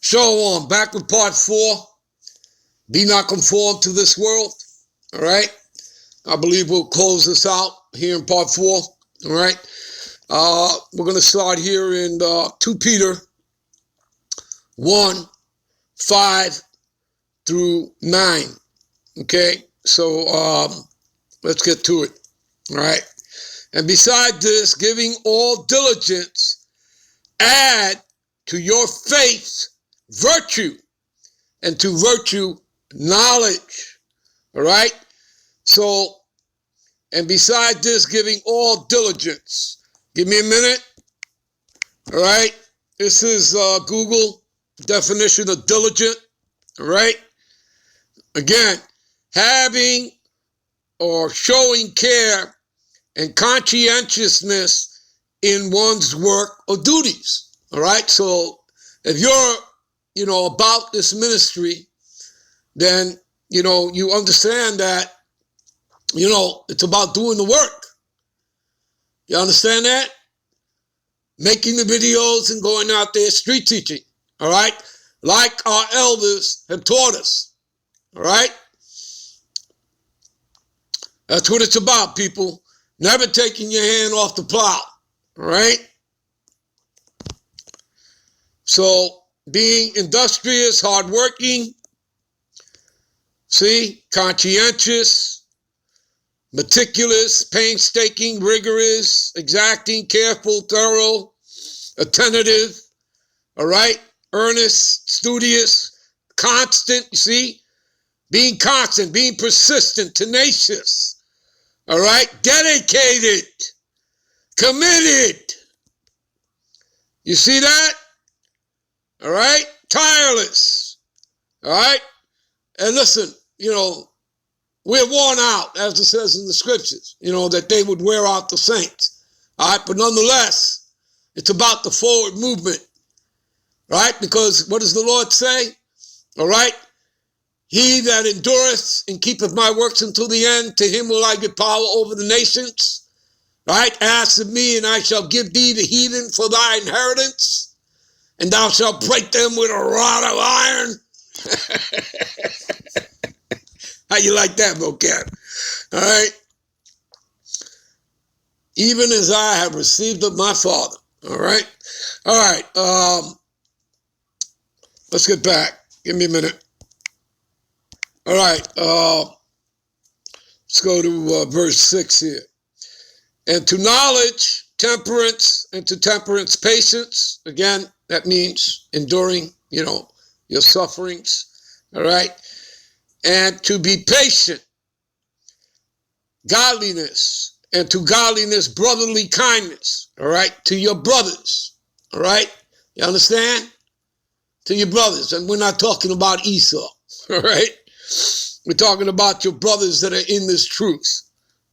Shalom, back with part 4. Be not conformed to this world. All right. I believe we'll close this out here in part 4. All right. We're going to start here in 2 Peter 1, 5 through 9. Okay. So let's get to it. All right. And beside this, giving all diligence, add to your faith virtue, and to virtue knowledge. All right. So, and beside this, giving all diligence. Give me a minute. All right. This is Google definition of diligent. All right. Again, having or showing care and conscientiousness in one's work or duties. All right. So if you're, about this ministry, then, you understand that, it's about doing the work. You understand that? Making the videos and going out there street teaching. All right. Like our elders have taught us. All right. That's what it's about, people. Never taking your hand off the plow. All right. So being industrious, hardworking, conscientious, meticulous, painstaking, rigorous, exacting, careful, thorough, attentive, all right, earnest, studious, constant, being constant, being persistent, tenacious, all right, dedicated, committed. You see that? All right, tireless, all right, and listen, we're worn out, as it says in the scriptures, that they would wear out the saints, all right, but nonetheless, it's about the forward movement, right, because what does the Lord say, all right, he that endureth and keepeth my works until the end, to him will I give power over the nations, right, ask of me, and I shall give thee the heathen for thy inheritance, and thou shalt break them with a rod of iron. How you like that vocab? All right. Even as I have received of my Father. All right. All right. Let's get back. Give me a minute. All right. Let's go to verse 6 here. And to knowledge, temperance, and to temperance, patience. Again, that means enduring, your sufferings. All right. And to be patient, godliness, and to godliness, brotherly kindness, all right, to your brothers, all right, you understand? To your brothers, and we're not talking about Esau, all right? We're talking about your brothers that are in this truth,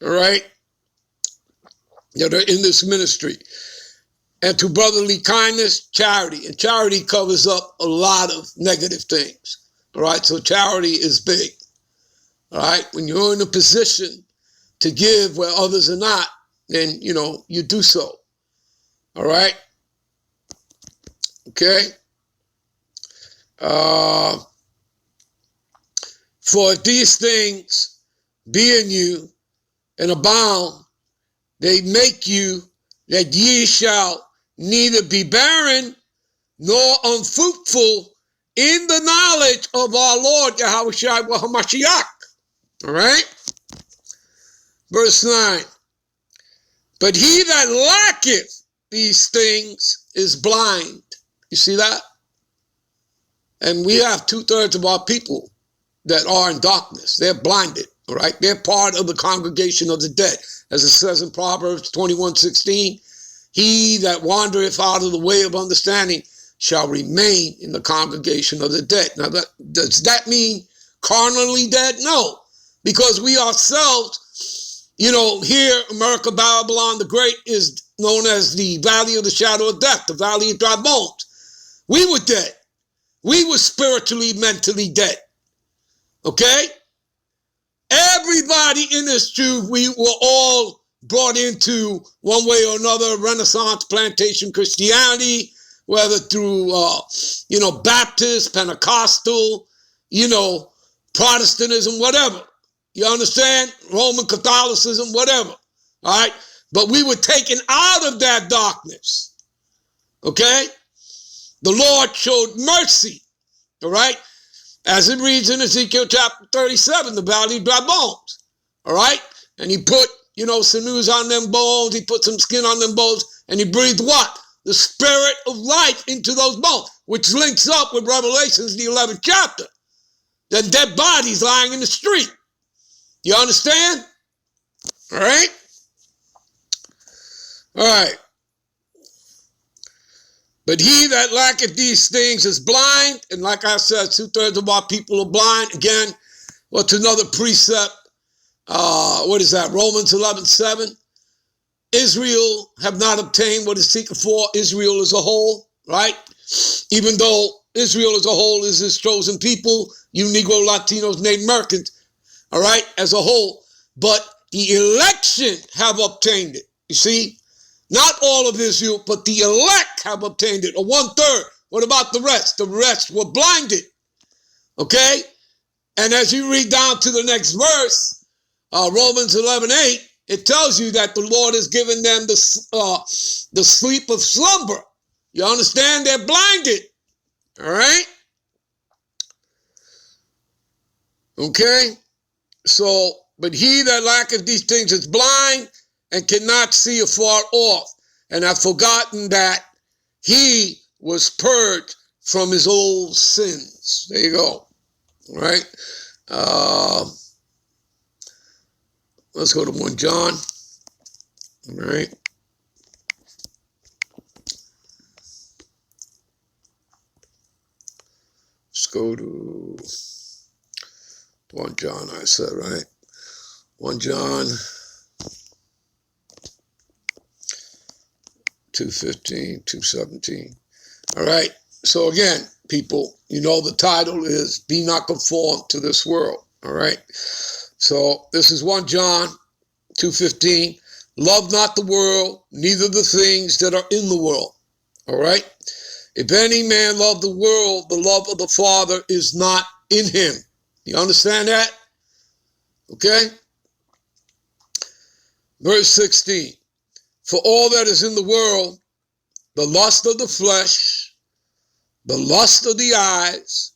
all right, that are in this ministry. And to brotherly kindness, charity, and charity covers up a lot of negative things. All right, so charity is big. All right, when you're in a position to give where others are not, then, you do so. All right. Okay. For if these things be in you and abound, they make you that ye shall neither be barren nor unfruitful in the knowledge of our Lord Yahushua HaMashiach. All right? Verse 9. But he that lacketh these things is blind. You see that? And we have 2/3 of our people that are in darkness. They're blinded. All right? They're part of the congregation of the dead. As it says in Proverbs 21:16, he that wandereth out of the way of understanding shall remain in the congregation of the dead. Now, does that mean carnally dead? No, because we ourselves, here, America, Babylon the Great is known as the valley of the shadow of death, the valley of dry bones. We were dead. We were spiritually, mentally dead. Okay? Everybody in this truth, we were all brought into one way or another, Renaissance, plantation Christianity, whether through Baptist, Pentecostal, Protestantism, whatever. You understand? Roman Catholicism, whatever. All right? But we were taken out of that darkness. Okay? The Lord showed mercy. All right? As it reads in Ezekiel chapter 37, the valley of dry bones. All right? And he put, sinews on them bones. He put some skin on them bones. And he breathed what? The spirit of life into those bones, which links up with Revelations, the 11th chapter. The dead bodies lying in the street. You understand? All right? All right. But he that lacketh these things is blind. And like I said, 2/3 of our people are blind. Again, what's another precept? What is that? Romans 11:7. Israel have not obtained what is seeketh for. Israel as a whole, right? Even though Israel as a whole is his chosen people, you Negro, Latinos, Native Americans, all right, as a whole. But the election have obtained it. You see? Not all of Israel, but the elect have obtained it, or 1/3. What about the rest? The rest were blinded. Okay? And as you read down to the next verse, Romans 11:8, it tells you that the Lord has given them the sleep of slumber. You understand? They're blinded. All right? Okay? So, but he that lacketh these things is blind and cannot see afar off, and hath forgotten that he was purged from his old sins. There you go. All right? Let's go to 1 John. All right. Let's go to 1 John, I said, right? 1 John 2:15, 2:17. All right. So again, people, the title is Be Not Conformed to This World. All right. So this is 1 John 2:15. Love not the world, neither the things that are in the world. All right. If any man love the world, the love of the Father is not in him. You understand that? Okay. Verse 16. For all that is in the world, the lust of the flesh, the lust of the eyes,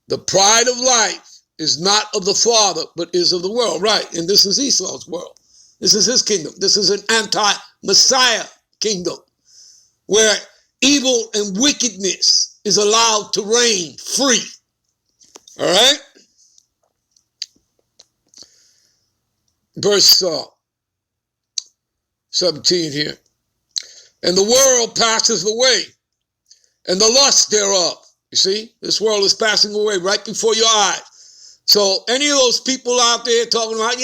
the pride of life is not of the Father, but is of the world. Right. And this is Esau's world. This is his kingdom. This is an anti-Messiah kingdom where evil and wickedness is allowed to reign free. All right. Verse 17 here. And the world passes away, and the lust thereof. You see, this world is passing away right before your eyes. So any of those people out there talking about,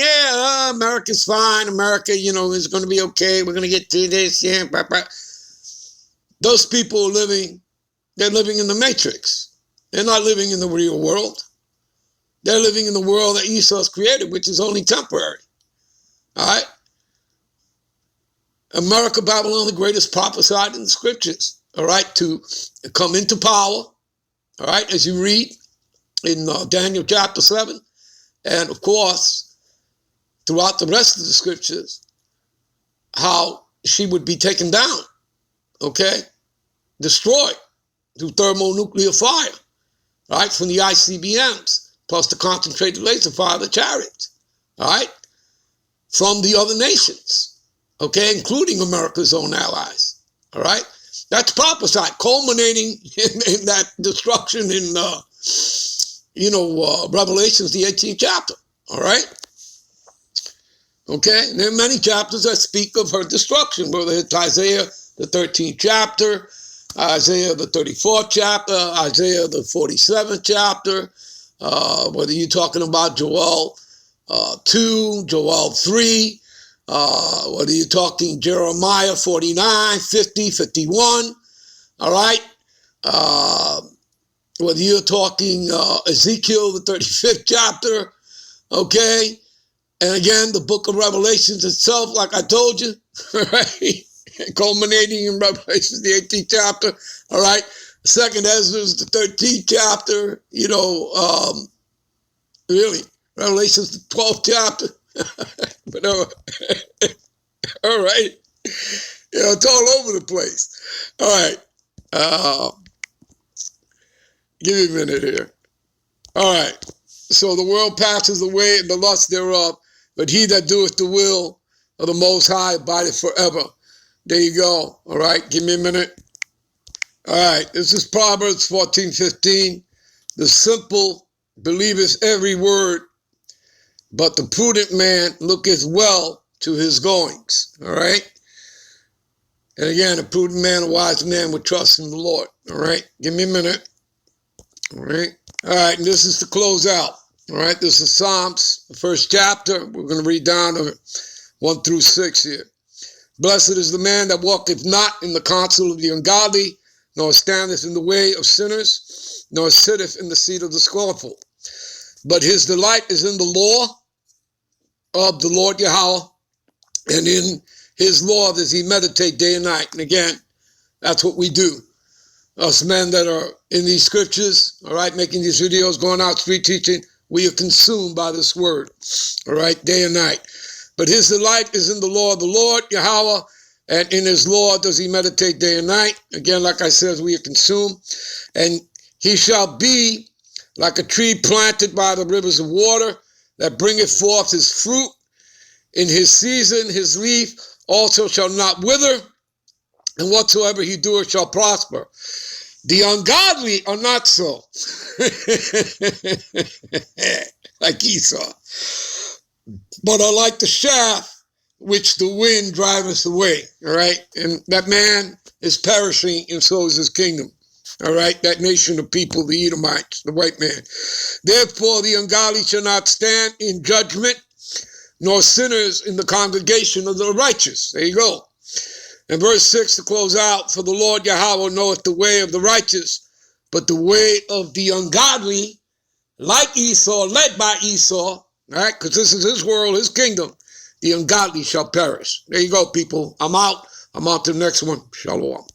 America's fine, America, is going to be okay, we're going to get to this, blah, blah. Those people are they're living in the matrix. They're not living in the real world. They're living in the world that Esau's created, which is only temporary. All right? America, Babylon, the greatest prophesied in the scriptures, all right, to come into power, all right, as you read in Daniel chapter 7, and of course, throughout the rest of the scriptures, how she would be taken down, okay, destroyed through thermonuclear fire, right, from the ICBMs, plus the concentrated laser fire of the chariots, all right, from the other nations. Okay, including America's own allies. All right, that's prophesied, culminating in that destruction in, Revelations, the 18th chapter. All right. Okay, and there are many chapters that speak of her destruction, whether it's Isaiah, the 13th chapter, Isaiah, the 34th chapter, Isaiah, the 47th chapter, whether you're talking about Joel 2, Joel 3, whether you're talking Jeremiah 49, 50, 51, all right? Whether you're talking Ezekiel, the 35th chapter, okay? And again, the book of Revelations itself, like I told you, right? Culminating in Revelations, the 18th chapter, all right? Second Ezra, the 13th chapter, really, Revelation's the 12th chapter. But all right. It's all over the place. All right. Give me a minute here. All right. So the world passes away and the lust thereof, but he that doeth the will of the Most High abideth forever. There you go. All right. Give me a minute. All right. This is Proverbs 14:15. The simple believeth every word, but the prudent man looketh well to his goings. All right. And again, a prudent man, a wise man would trust in the Lord. All right. Give me a minute. All right. All right. And this is to close out. All right. This is Psalms, the first chapter. We're going to read down to 1 through 6 here. Blessed is the man that walketh not in the counsel of the ungodly, nor standeth in the way of sinners, nor sitteth in the seat of the scornful. But his delight is in the law of the Lord Yahweh, and in his law does he meditate day and night. And again, that's what we do. Us men that are in these scriptures, all right, making these videos, going out street teaching, we are consumed by this word, all right, day and night. But his delight is in the law of the Lord Yahweh, and in his law does he meditate day and night. Again, like I said, we are consumed. And he shall be like a tree planted by the rivers of water, that bringeth forth his fruit in his season. His leaf also shall not wither, and whatsoever he doeth shall prosper. The ungodly are not so, like Esau, but are like the shaft which the wind driveth away. All right, and that man is perishing, and so is his kingdom. All right, that nation of people, the Edomites, the white man. Therefore, the ungodly shall not stand in judgment, nor sinners in the congregation of the righteous. There you go. And verse 6 to close out, for the Lord Yahweh knoweth the way of the righteous, but the way of the ungodly, like Esau, led by Esau, all right, because this is his world, his kingdom, the ungodly shall perish. There you go, people. I'm out. I'm on to the next one. Shalom.